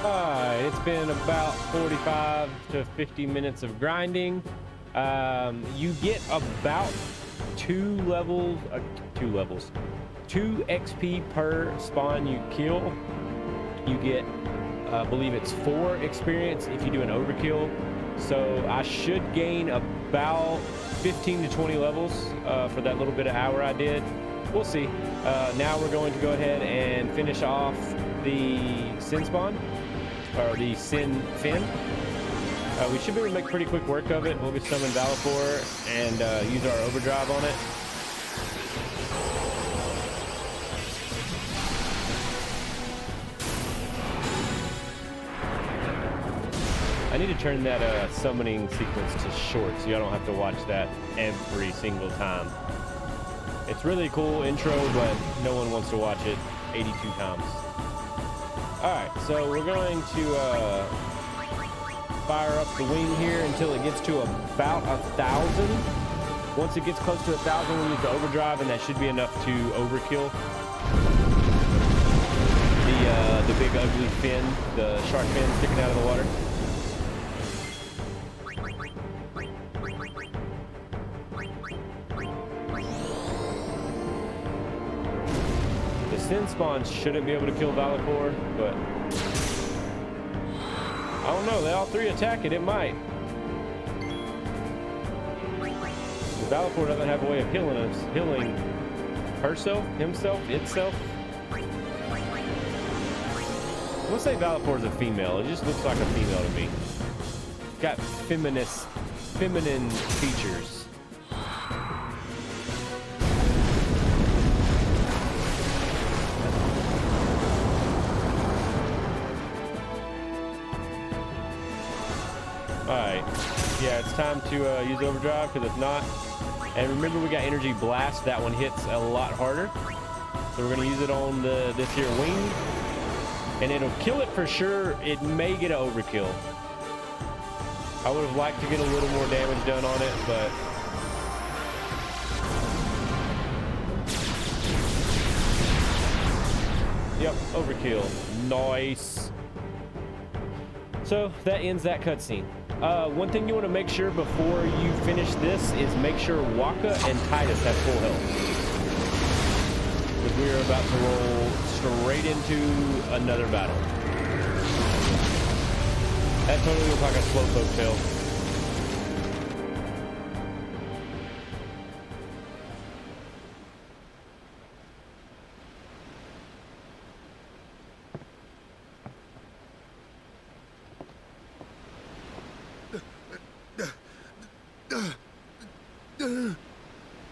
Alright, it's been about 45 to 50 minutes of grinding. You get about two XP per spawn you kill. You get, I believe it's 4 experience if you do an overkill. So I should gain about 15 to 20 levels for that little bit of hour I did. We'll see. Now we're going to go ahead and finish off the sin spawn, or the sin fin. We should be able to make pretty quick work of it. We'll get summon Valapor and use our overdrive on it. I need to turn that summoning sequence to short so y'all don't have to watch that every single time. It's really cool intro, but no one wants to watch it 82 times. Alright, so we're going to fire up the wing here until it gets to about 1,000. Once it gets close to 1,000, we'll use the overdrive, and that should be enough to overkill the big ugly fin, the shark fin sticking out of the water. The sin spawns shouldn't be able to kill Valapor, but I don't know, they all three attack it, it might. The Valapor doesn't have a way of healing us, healing herself, himself, itself. I would say Valapor is a female. It just looks like a female to me. Got feminine features. Alright, yeah, it's time to use overdrive, because if not, and remember we got energy blast, that one hits a lot harder. So we're going to use it on this here wing, and it'll kill it for sure. It may get an overkill. I would have liked to get a little more damage done on it, but yep, overkill. Nice. So that ends that cutscene. One thing you want to make sure before you finish this is make sure Waka and Titus have full health, because we are about to roll straight into another battle. That totally looks like a slowpoke tail.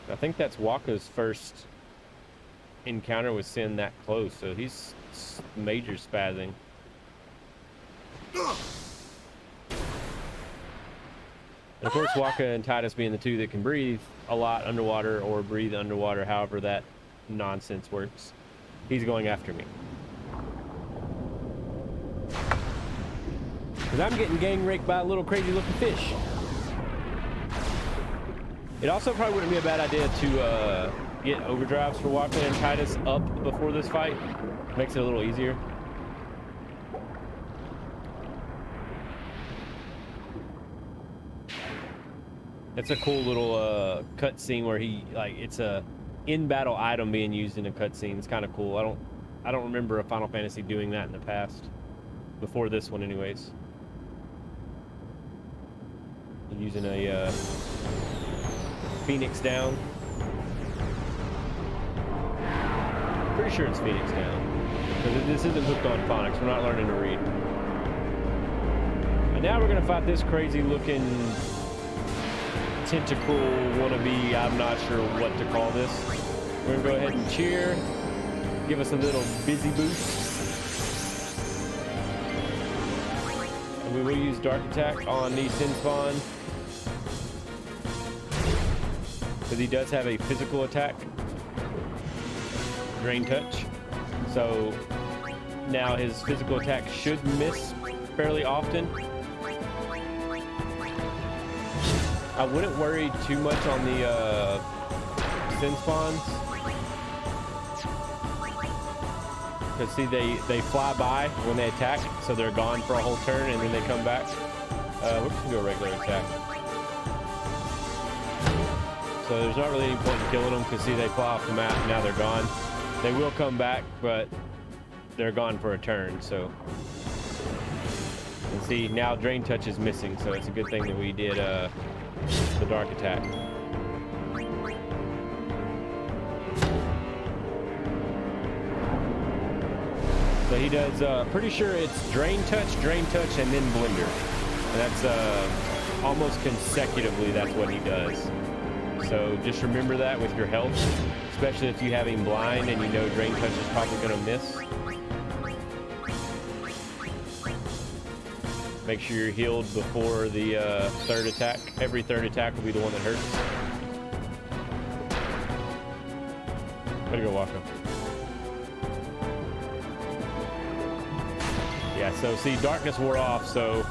I think that's Waka's first encounter with Sin that close, so he's major spazzing. And of course, Waka and Titus being the two that can breathe a lot underwater or breathe underwater, however that nonsense works. He's going after me. Because I'm getting gang raped by a little crazy looking fish. It also probably wouldn't be a bad idea to get overdrives for Waka and Titus up before this fight. Makes it a little easier. It's a cool little cutscene where he, like, it's a in-battle item being used in a cutscene. It's kind of cool. I don't remember a Final Fantasy doing that in the past. Before this one, anyways. Using a Phoenix down. Pretty sure it's Phoenix down, because this isn't hooked on phonics. We're not learning to read. And now we're gonna fight this crazy looking tentacle wannabe. I'm not sure what to call this. We're gonna go ahead and cheer, give us a little busy boost, and we will use dark attack on the Sin Spawn, because he does have a physical attack, Drain Touch. So now his physical attack should miss fairly often. I wouldn't worry too much on the Sin Spawns, because see they fly by when they attack, so they're gone for a whole turn and then they come back. We're just gonna do a regular attack. So there's not really any point in killing them because see they fly off the map, now they're gone. They will come back, but they're gone for a turn. So and see now Drain Touch is missing, so it's a good thing that we did the dark attack. So he does, pretty sure it's Drain Touch, and then Blender. And that's almost consecutively, that's what he does. So just remember that with your health, especially if you have him blind and you know Drain Touch is probably going to miss. Make sure you're healed before the third attack. Every third attack will be the one that hurts. Way to go, Waka. Yeah, so see, darkness wore off, so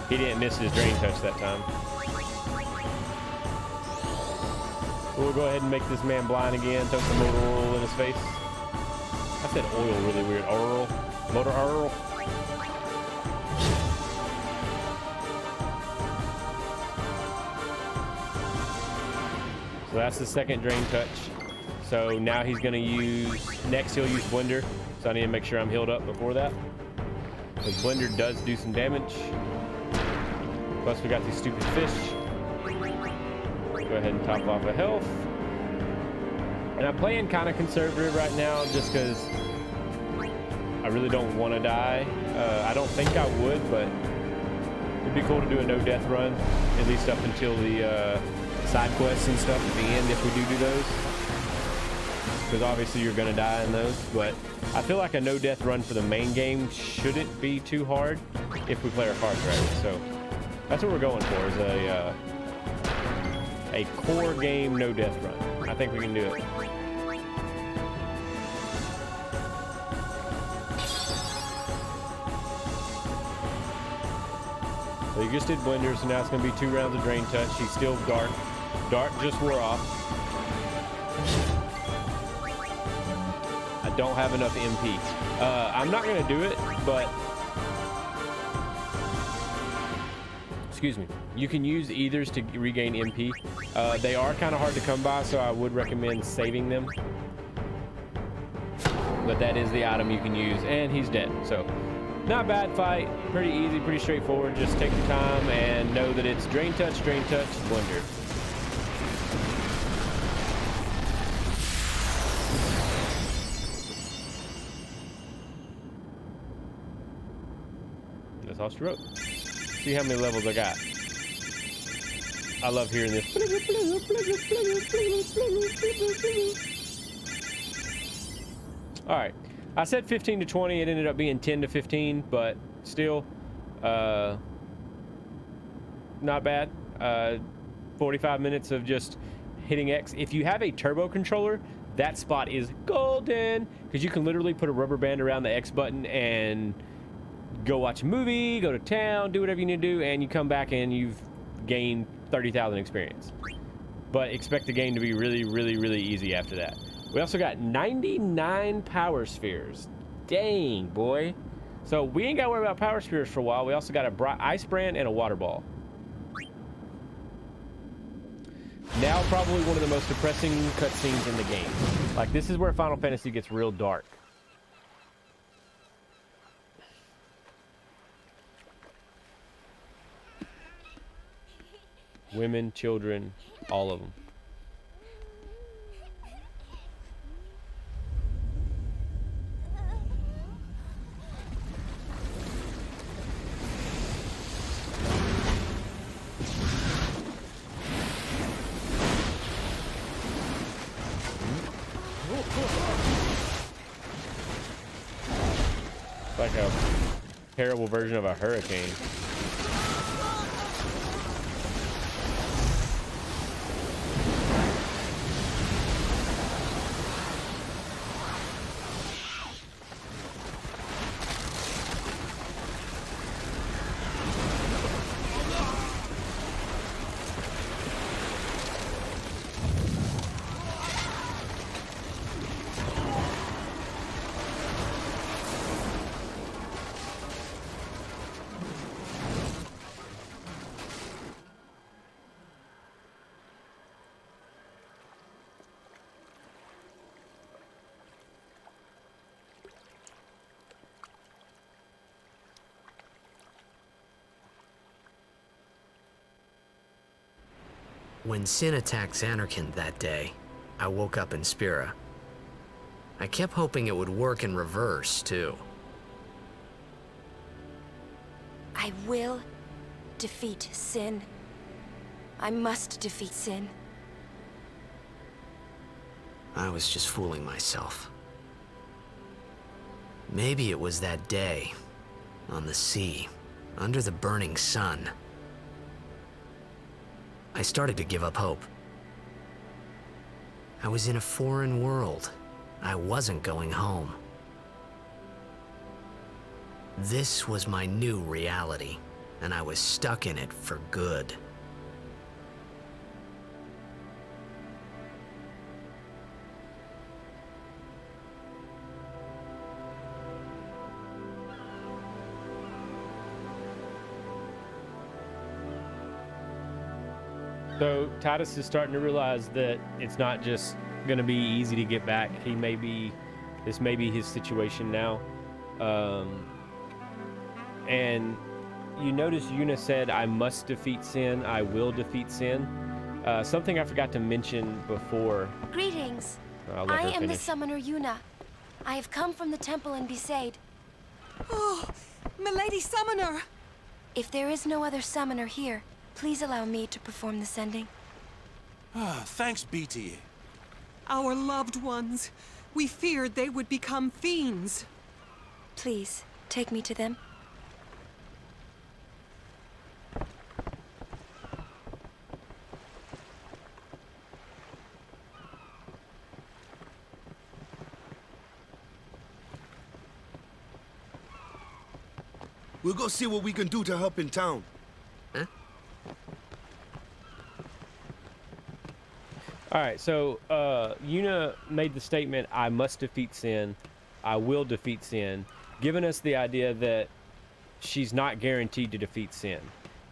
he didn't miss his Drain Touch that time. We'll go ahead and make this man blind again. Throw some motor oil in his face. I said oil really weird. Oil. Motor oil. So that's the second Drain Touch. So now he's going to use... Next he'll use Blender. So I need to make sure I'm healed up before that. Because Blender does do some damage. Plus we got these stupid fish. Go ahead and top off a health. And I'm playing kind of conservative right now just because I really don't want to die. I don't think I would, but it'd be cool to do a no-death run, at least up until the side quests and stuff at the end if we do those. Because obviously you're going to die in those, but I feel like a no-death run for the main game shouldn't be too hard if we play our cards right. So that's what we're going for, is a core game no-death run. I think we can do it. So you just did Blender, so now it's going to be 2 rounds of Drain Touch. He's still dark. Dark just wore off. I don't have enough MP. I'm not going to do it, but... Excuse me. You can use ethers to regain MP. They are kind of hard to come by, so I would recommend saving them. But that is the item you can use, and he's dead. So, not bad fight. Pretty easy, pretty straightforward. Just take your time and know that it's Drain Touch, Blender. That's all she wrote. See how many levels I got. I love hearing this. All right. I said 15 to 20. It ended up being 10 to 15, but still not bad. 45 minutes of just hitting X. If you have a turbo controller, that spot is golden because you can literally put a rubber band around the X button and go watch a movie, go to town, do whatever you need to do, and you come back and you've gained 30,000 experience. But expect the game to be really, really, really easy after that. We also got 99 power spheres. Dang, boy. So we ain't got to worry about power spheres for a while. We also got a ice brand and a water ball. Now probably one of the most depressing cutscenes in the game. Like, this is where Final Fantasy gets real dark. Women, children, all of them. It's like a terrible version of a hurricane. When Sin attacked Xanarkand that day, I woke up in Spira. I kept hoping it would work in reverse, too. I will defeat Sin. I must defeat Sin. I was just fooling myself. Maybe it was that day, on the sea, under the burning sun. I started to give up hope. I was in a foreign world. I wasn't going home. This was my new reality, and I was stuck in it for good. So Titus is starting to realize that it's not just going to be easy to get back. This may be his situation now. And you notice Yuna said, I must defeat Sin, I will defeat Sin. Something I forgot to mention before. Greetings. I am the summoner Yuna. I have come from the temple in Besaid. Oh, milady summoner! If there is no other summoner here, please allow me to perform the sending. Thanks, BT. Our loved ones. We feared they would become fiends. Please, take me to them. We'll go see what we can do to help in town. Huh? All right, so Yuna made the statement, I must defeat Sin, I will defeat Sin, giving us the idea that she's not guaranteed to defeat Sin.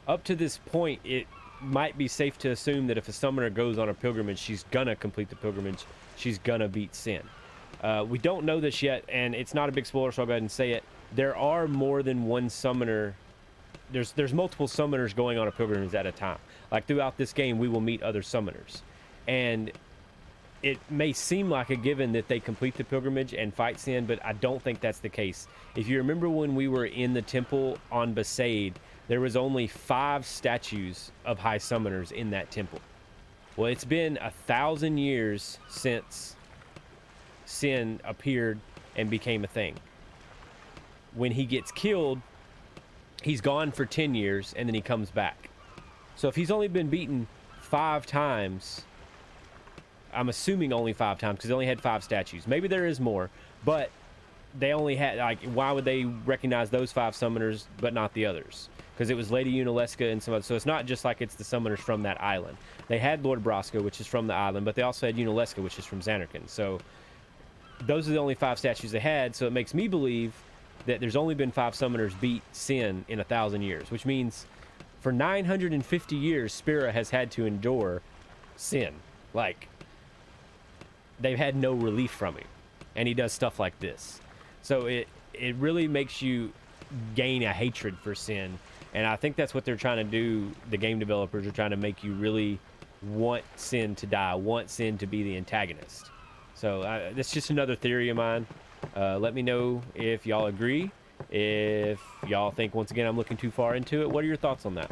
Up to this point, it might be safe to assume that if a summoner goes on a pilgrimage, she's gonna complete the pilgrimage, she's gonna beat Sin. We don't know this yet, and it's not a big spoiler, so I'll go ahead and say it. There are more than one summoner. There's multiple summoners going on a pilgrimage at a time. Like throughout this game, we will meet other summoners. And it may seem like a given that they complete the pilgrimage and fight Sin, but I don't think that's the case. If you remember when we were in the temple on Besaid, there was only 5 statues of high summoners in that temple. Well, it's been 1,000 years since Sin appeared and became a thing. When he gets killed, he's gone for 10 years and then he comes back. So if he's only been beaten 5 times, I'm assuming only 5 times because they only had 5 statues. Maybe there is more, but they only had, like, why would they recognize those 5 summoners but not the others? Because it was Lady Unaleska and some other. So it's not just like it's the summoners from that island. They had Lord Brosco, which is from the island, but they also had Unaleska, which is from Xanarkand. So those are the only 5 statues they had. So it makes me believe that there's only been 5 summoners beat Sin in 1,000 years, which means for 950 years, Spira has had to endure Sin. Like, they've had no relief from him, and he does stuff like this. So it really makes you gain a hatred for Sin, and I think that's what they're trying to do. The game developers are trying to make you really want Sin to die, want Sin to be the antagonist. So that's just another theory of mine. Let me know if y'all agree. If y'all think, once again, I'm looking too far into it. What are your thoughts on that?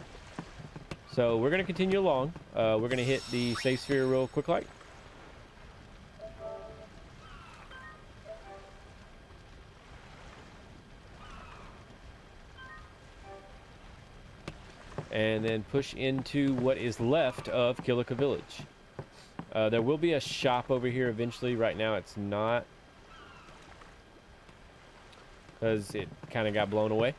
So we're going to continue along. We're going to hit the save sphere real quick like. And then push into what is left of Kilika Village. There will be a shop over here eventually. Right now it's not, because it kind of got blown away.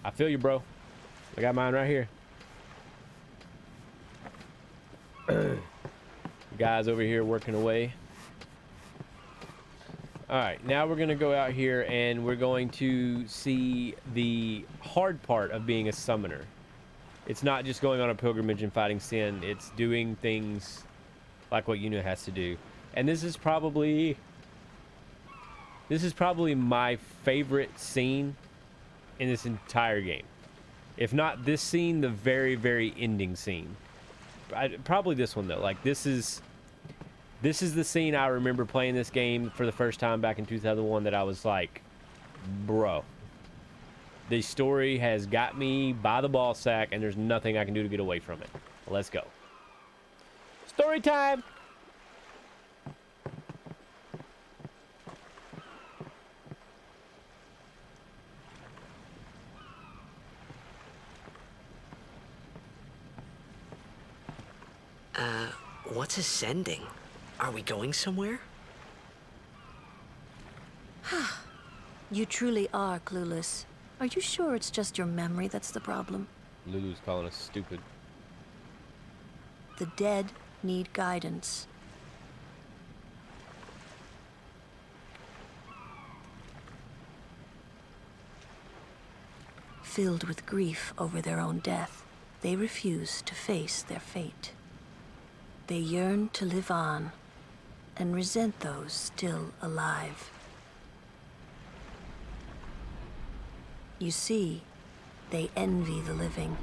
I feel you, bro. I got mine right here. Guys over here working away. All right, now we're gonna go out here and we're going to see the hard part of being a summoner. It's not just going on a pilgrimage and fighting Sin. It's doing things like what Yuna has to do. And this is probably my favorite scene in this entire game. If not this scene, the very, very ending scene. Probably this one though. Like this is the scene I remember playing this game for the first time back in 2001 that I was like, bro, the story has got me by the ball sack and there's nothing I can do to get away from it. Let's go. Story time. What's ascending? Are we going somewhere? You truly are clueless. Are you sure it's just your memory that's the problem? Lulu's calling us stupid. The dead need guidance. Filled with grief over their own death, they refuse to face their fate. They yearn to live on and resent those still alive. You see, they envy the living.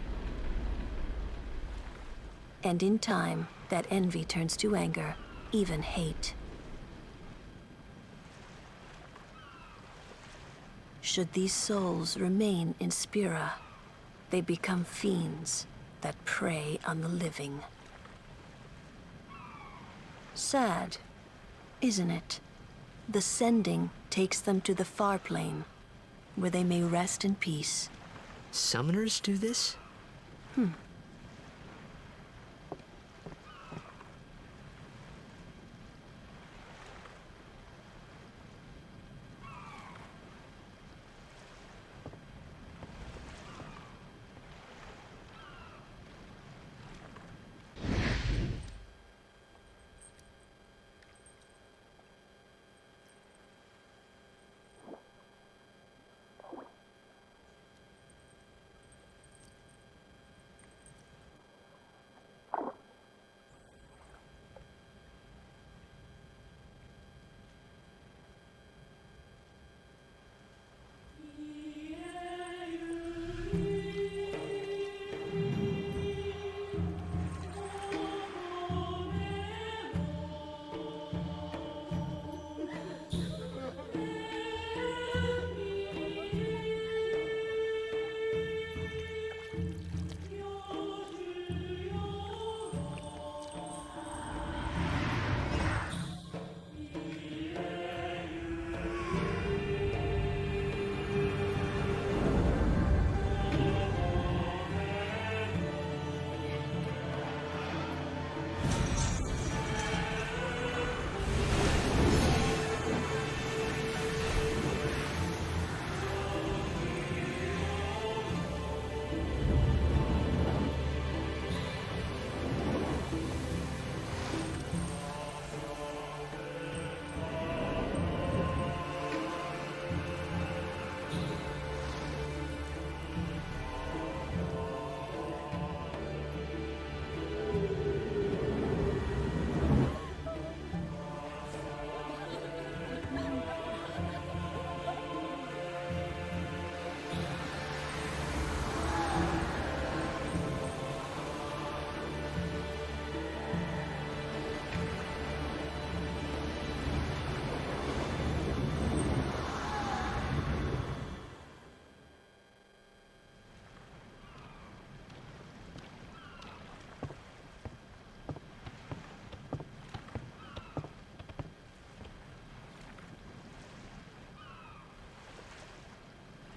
And in time, that envy turns to anger, even hate. Should these souls remain in Spira, they become fiends that prey on the living. Sad, isn't it? The sending takes them to the far plane, where they may rest in peace. Summoners do this?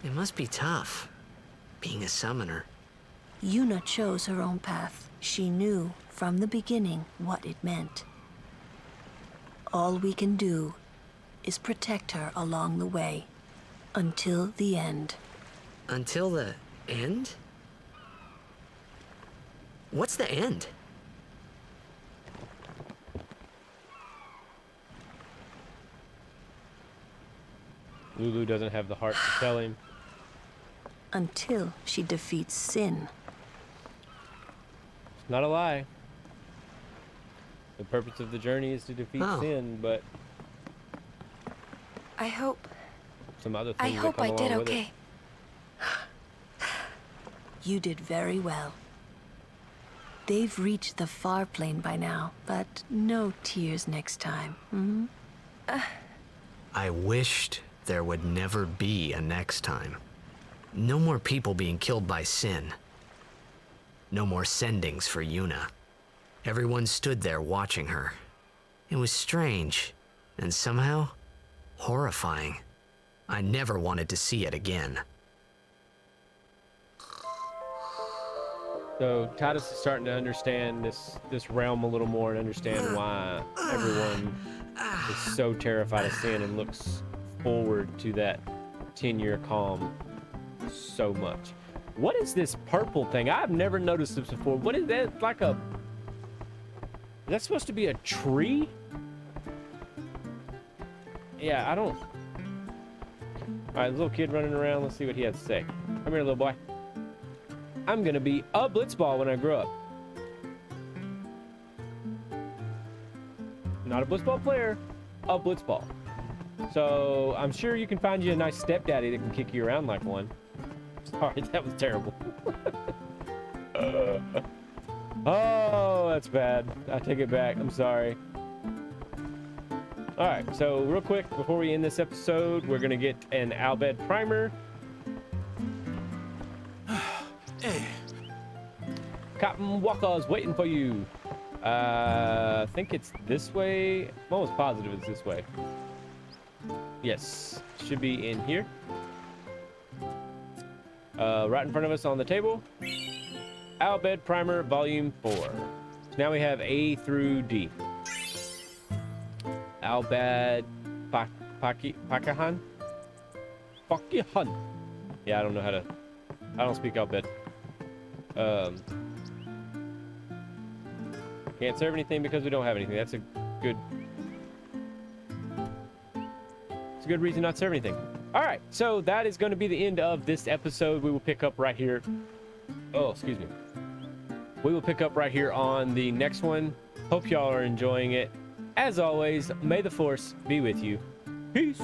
It must be tough, being a summoner. Yuna chose her own path. She knew from the beginning what it meant. All we can do is protect her along the way, until the end. Until the end? What's the end? Lulu doesn't have the heart to tell him. Until she defeats sin. It's not a lie. The purpose of the journey is to defeat sin, but I hope some other things I that hope come I did along with it. okay. You did very well. They've reached the far plane by now, but no tears next time. Hmm? I wished there would never be a next time. No more people being killed by sin. No more sendings for Yuna. Everyone stood there watching her. It was strange, and somehow horrifying. I never wanted to see it again. So Titus is starting to understand this realm a little more and understand why everyone is so terrified of sin and looks forward to that 10-year calm so much. What is this purple thing? I've never noticed this before. What is that? Like a... Is that supposed to be a tree? Yeah, I don't... Alright, little kid running around. Let's see what he has to say. Come here, little boy. I'm gonna be a blitzball when I grow up. Not a blitzball player, a blitzball. So I'm sure you can find you a nice stepdaddy that can kick you around like one. Sorry, that was terrible. Oh, that's bad. I take it back. I'm sorry. All right, so real quick before we end this episode, we're gonna get an Albed primer. Hey, Captain Walker's waiting for you. I think it's this way. I'm almost positive it's this way. Yes, should be in here. Right in front of us on the table. Albed Primer Volume 4. So now we have A through D. Albed Pakahan? Pakahan. Yeah, I don't know how to... I don't speak Albed. Can't serve anything because we don't have anything. That's a good... It's a good reason not to serve anything. All right, so that is going to be the end of this episode. We will pick up right here. Oh, excuse me. We will pick up right here on the next one. Hope y'all are enjoying it. As always, may the Force be with you. Peace.